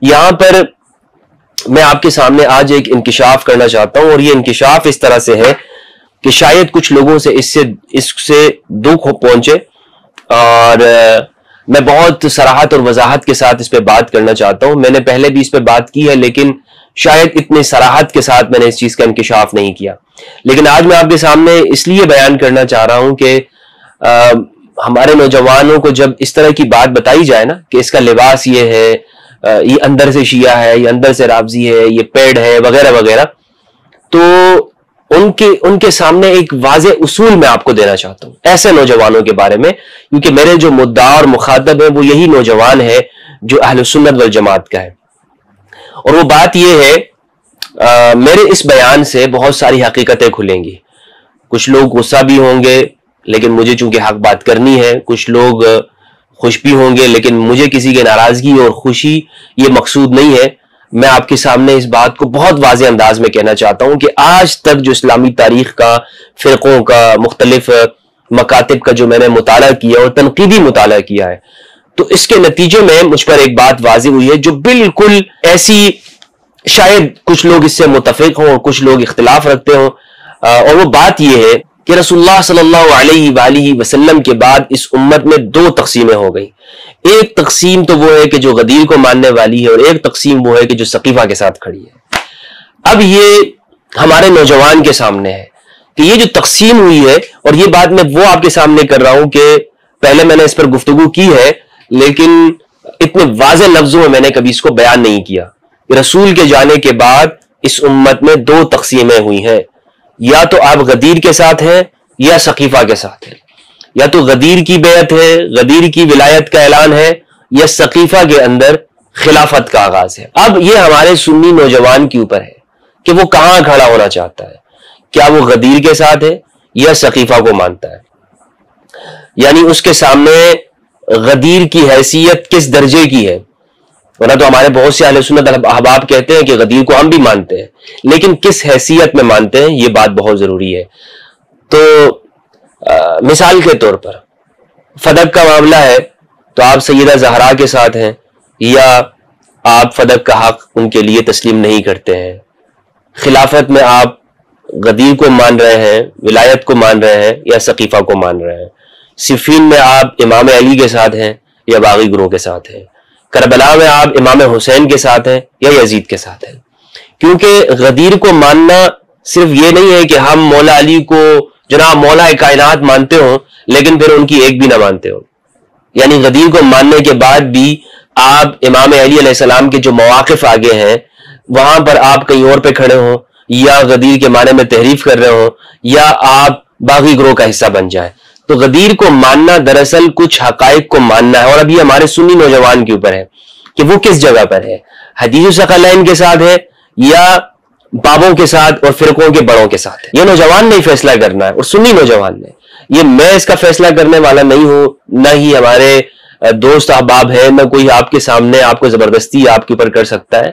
یہاں پر میں آپ کے سامنے آج ایک انکشاف کرنا چاہتا ہوں، اور یہ انکشاف اس طرح سے ہے کہ شاید کچھ لوگوں سے اس سے دکھ پہنچے، اور میں بہت صراحت اور وضاحت کے ساتھ اس پہ بات کرنا چاہتا ہوں۔ میں نے پہلے بھی اس پہ بات کی ہے، لیکن شاید اتنی صراحت کے ساتھ میں نے اس چیز کا انکشاف نہیں کیا، لیکن آج میں آپ کے سامنے اس لیے بیان کرنا چاہ رہا ہوں کہ ہمارے نوجوانوں کو جب اس طرح کی بات بتائی جائے نا کہ اس کا لباس یہ ہے، یہ اندر سے شیعہ ہے، یہ اندر سے رافضی ہے، یہ پیڑ ہے، وغیرہ وغیرہ، تو ان کے سامنے ایک واضح اصول میں آپ کو دینا چاہتا ہوں ایسے نوجوانوں کے بارے میں، کیونکہ میرے جو مدعا اور مخاطب ہے وہ یہی نوجوان ہے جو اہل سنت والجماعت کا ہے۔ اور وہ بات یہ ہے، میرے اس بیان سے بہت ساری حقیقتیں کھلیں گی، کچھ لوگ غصہ بھی ہوں گے لیکن مجھے چونکہ حق بات کرنی ہے، کچھ لوگ خوش بھی ہوں گے لیکن مجھے کسی کی ناراضگی اور خوشی یہ مقصود نہیں ہے۔ میں آپ کے سامنے اس بات کو بہت واضح انداز میں کہنا چاہتا ہوں کہ آج تک جو اسلامی تاریخ کا، فرقوں کا، مختلف مکاتب کا جو میں نے مطالعہ کیا اور تنقیدی مطالعہ کیا ہے، تو اس کے نتیجے میں مجھ پر ایک بات واضح ہوئی ہے جو بالکل ایسی، شاید کچھ لوگ اس سے متفق ہوں اور کچھ لوگ اختلاف رکھتے ہوں، اور وہ بات یہ ہے کہ رسول اللہ صلی اللہ علیہ وآلہ وسلم کے بعد اس امت میں دو تقسیمیں ہو گئی۔ ایک تقسیم تو وہ ہے کہ جو غدیر کو ماننے والی ہے، اور ایک تقسیم وہ ہے کہ جو سقیفہ کے ساتھ کھڑی ہے۔ اب یہ ہمارے نوجوان کے سامنے ہے کہ یہ جو تقسیم ہوئی ہے، اور یہ بات میں وہ آپ کے سامنے کر رہا ہوں کہ پہلے میں نے اس پر گفتگو کی ہے لیکن اتنے واضح لفظوں میں میں نے کبھی اس کو بیان نہیں کیا۔ رسول کے جانے کے بعد اس امت میں دو تقسیمیں ہوئی ہیں، یا تو آپ غدیر کے ساتھ ہیں یا سقیفہ کے ساتھ ہیں، یا تو غدیر کی بیعت ہے، غدیر کی ولایت کا اعلان ہے، یا سقیفہ کے اندر خلافت کا آغاز ہے۔ اب یہ ہمارے سنی نوجوان کے اوپر ہے کہ وہ کہاں کھڑا ہونا چاہتا ہے، کیا وہ غدیر کے ساتھ ہے یا سقیفہ کو مانتا ہے، یعنی اس کے سامنے غدیر کی حیثیت کس درجے کی ہے۔ ورنہ تو ہمارے بہت سے اہل سنت احباب کہتے ہیں کہ غدیر کو ہم بھی مانتے ہیں، لیکن کس حیثیت میں مانتے ہیں یہ بات بہت ضروری ہے۔ تو مثال کے طور پر فدق کا معاملہ ہے تو آپ سیدہ زہرا کے ساتھ ہیں، یا آپ فدق کا حق ان کے لیے تسلیم نہیں کرتے ہیں۔ خلافت میں آپ غدیر کو مان رہے ہیں، ولایت کو مان رہے ہیں، یا سقیفہ کو مان رہے ہیں۔ صفین میں آپ امام علی کے ساتھ ہیں یا باغی گروہ کے ساتھ ہیں۔ کربلا میں آپ امام حسین کے ساتھ ہیں یا یزید کے ساتھ ہیں۔ کیونکہ غدیر کو ماننا صرف یہ نہیں ہے کہ ہم مولا علی کو جناب مولا کائنات مانتے ہوں لیکن پھر ان کی ایک بھی نہ مانتے ہوں، یعنی غدیر کو ماننے کے بعد بھی آپ امام علی علیہ السلام کے جو مواقف آگے ہیں وہاں پر آپ کہیں اور پہ کھڑے ہوں، یا غدیر کے معنی میں تحریف کر رہے ہوں، یا آپ باغی گروہ کا حصہ بن جائیں۔ تو غدیر کو ماننا دراصل کچھ حقائق کو ماننا ہے، اور ابھی ہمارے سنی نوجوان کے اوپر ہے کہ وہ کس جگہ پر ہے، حدیث الثقلین کے ساتھ ہے یا بابوں کے ساتھ اور فرقوں کے بڑوں کے ساتھ ہے۔ یہ نوجوان نے فیصلہ کرنا ہے، اور سنی نوجوان نے، یہ میں اس کا فیصلہ کرنے والا نہیں ہوں، نہ ہی ہمارے دوست احباب ہیں، نہ کوئی آپ کے سامنے آپ کو زبردستی آپ کے اوپر کر سکتا ہے۔